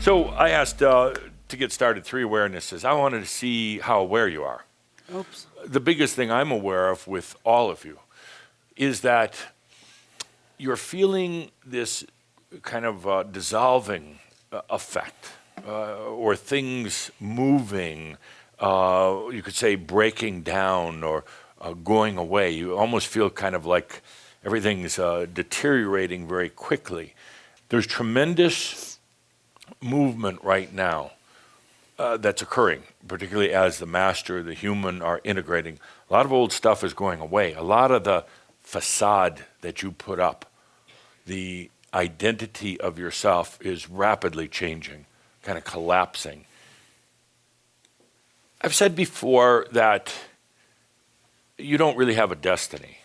So I asked to get started 3 awarenesses. I wanted to see how aware you are. Oops. The biggest thing I'm aware of with all of you is that you're feeling this kind of dissolving effect, or things moving, you could say breaking down or going away. You almost feel kind of like everything's deteriorating very quickly. There's tremendous movement right now that's occurring, particularly as the master, the human are integrating. A lot of old stuff is going away. A lot of the facade that you put up, the identity of yourself is rapidly changing, kind of collapsing. I've said before that you don't really have a destiny.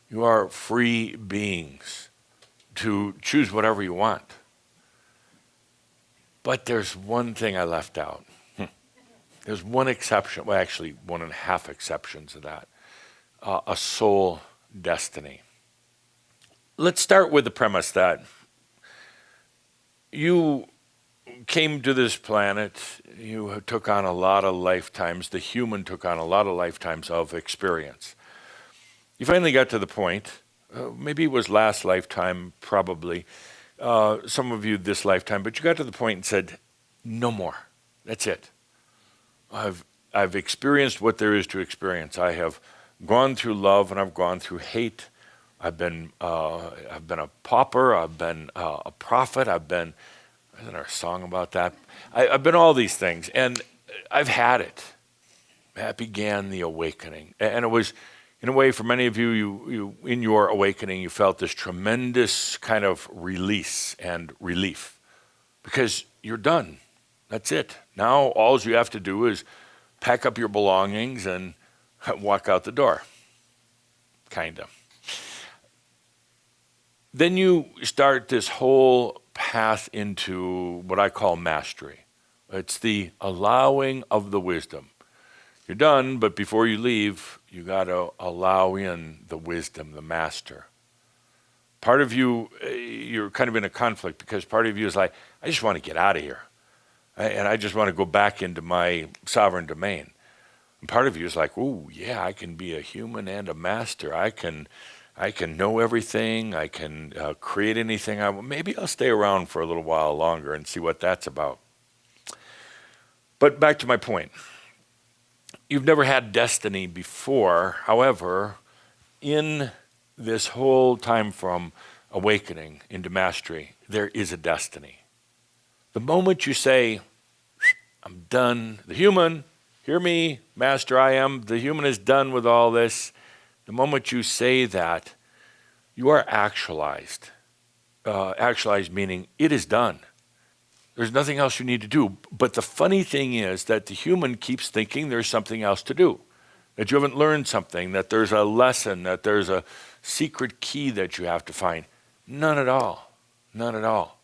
You are free beings to choose whatever you want. But there's one thing I left out. There's one exception, well actually 1.5 exceptions of that, a soul destiny. Let's start with the premise that you came to this planet, you took on a lot of lifetimes, the human took on a lot of lifetimes of experience. You finally got to the point, maybe it was last lifetime, probably, some of you this lifetime, but you got to the point and said, no more, that's it. I've experienced what there is to experience. I have gone through love and I've gone through hate. I've been a pauper, I've been a prophet, isn't there a song about that? I've been all these things, and I've had it. That began the awakening. And it was, in a way, for many of you, you in your awakening, you felt this tremendous kind of release and relief because you're done. That's it. Now all you have to do is pack up your belongings and walk out the door, kind of. Then you start this whole path into what I call mastery. It's the allowing of the wisdom. You're done, but before you leave, you got to allow in the wisdom, the master. Part of you, you're kind of in a conflict because part of you is like, I just want to get out of here. And I just want to go back into my sovereign domain. And part of you is like, oh yeah, I can be a human and a master. I can know everything. I can create anything I want. Maybe I'll stay around for a little while longer and see what that's about. But back to my point. You've never had destiny before. However, in this whole time from awakening into mastery, there is a destiny. The moment you say, I'm done, the human, hear me, master, I am, the human is done with all this. The moment you say that, you are actualized. Actualized meaning it is done. There's nothing else you need to do. But the funny thing is that the human keeps thinking there's something else to do, that you haven't learned something, that there's a lesson, that there's a secret key that you have to find. None at all. None at all.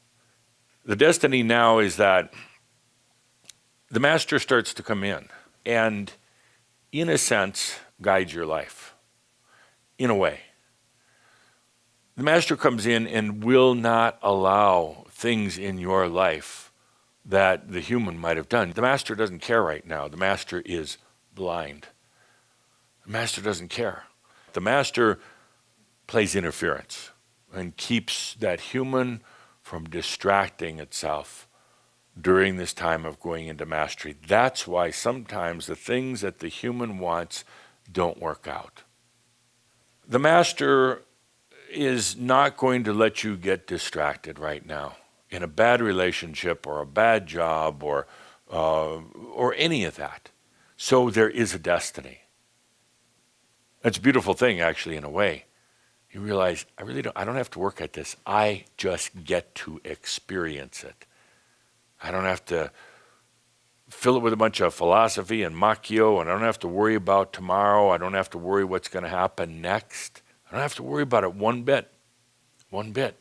The destiny now is that the master starts to come in and, in a sense, guides your life. In a way. The master comes in and will not allow things in your life that the human might have done. The master doesn't care right now. The master is blind. The master doesn't care. The master plays interference and keeps that human from distracting itself during this time of going into mastery. That's why sometimes the things that the human wants don't work out. The master is not going to let you get distracted right now in a bad relationship or a bad job or any of that. So there is a destiny. It's a beautiful thing, actually, in a way. You realize, I don't have to work at this. I just get to experience it. I don't have to fill it with a bunch of philosophy and macchio, and I don't have to worry about tomorrow. I don't have to worry what's going to happen next. I don't have to worry about it one bit. One bit.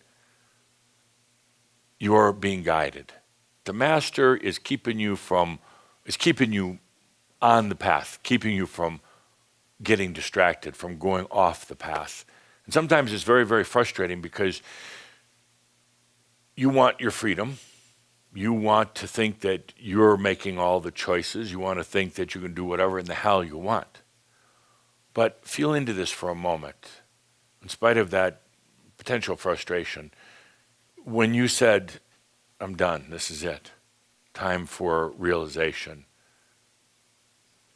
You're being guided. The master is keeping you on the path, keeping you from getting distracted, from going off the path. And sometimes it's very, very frustrating because you want your freedom. You want to think that you're making all the choices. You want to think that you can do whatever in the hell you want. But feel into this for a moment. In spite of that potential frustration, when you said, I'm done, this is it, time for realization,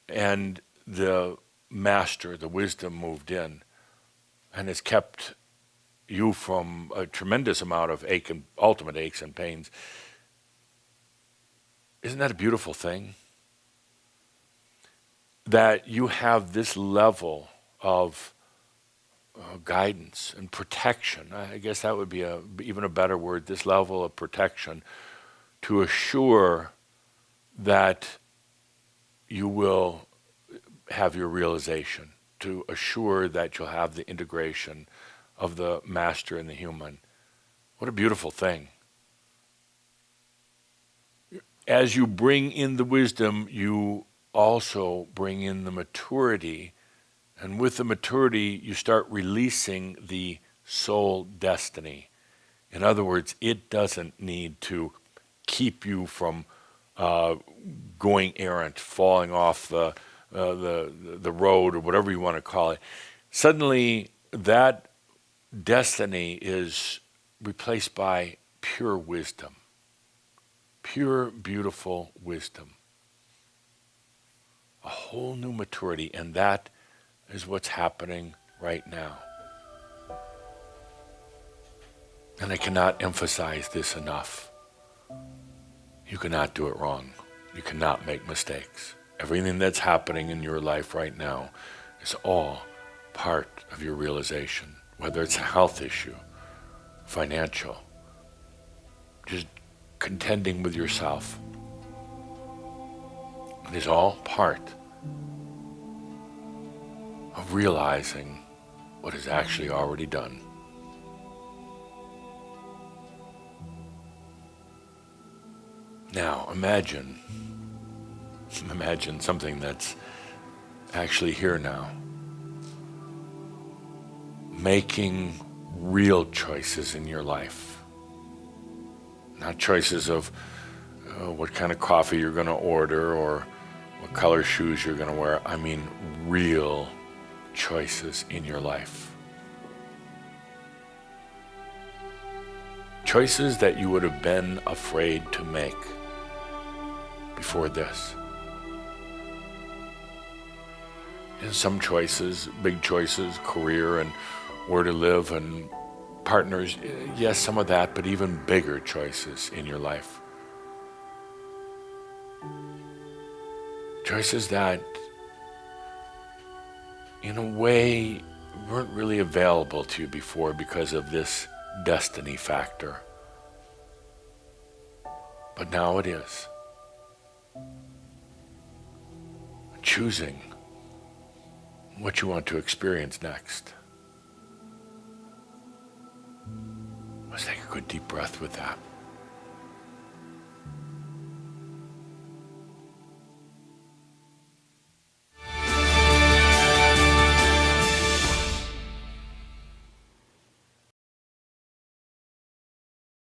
and the master, the wisdom moved in and has kept you from a tremendous amount of ultimate aches and pains, isn't that a beautiful thing? That you have this level of guidance and protection. I guess that would be even a better word, this level of protection to assure that you will have your realization, to assure that you'll have the integration of the master and the human. What a beautiful thing. As you bring in the wisdom, you also bring in the maturity, and with the maturity, you start releasing the soul destiny. In other words, it doesn't need to keep you from going errant, falling off the road, or whatever you want to call it. Suddenly, that destiny is replaced by pure wisdom. Pure, beautiful wisdom. A whole new maturity, and that is what's happening right now. And I cannot emphasize this enough. You cannot do it wrong. You cannot make mistakes. Everything that's happening in your life right now is all part of your realization, whether it's a health issue, financial, just contending with yourself. It is all part of realizing what is actually already done. Now imagine something that's actually here now. Making real choices in your life. Not choices of what kind of coffee you're going to order or what color shoes you're going to wear. I mean real choices in your life. Choices that you would have been afraid to make before this. And some choices, big choices, career and where to live and partners, yes, some of that, but even bigger choices in your life. Choices that, in a way, weren't really available to you before because of this destiny factor. But now it is. Choosing what you want to experience next. Let's take a good deep breath with that.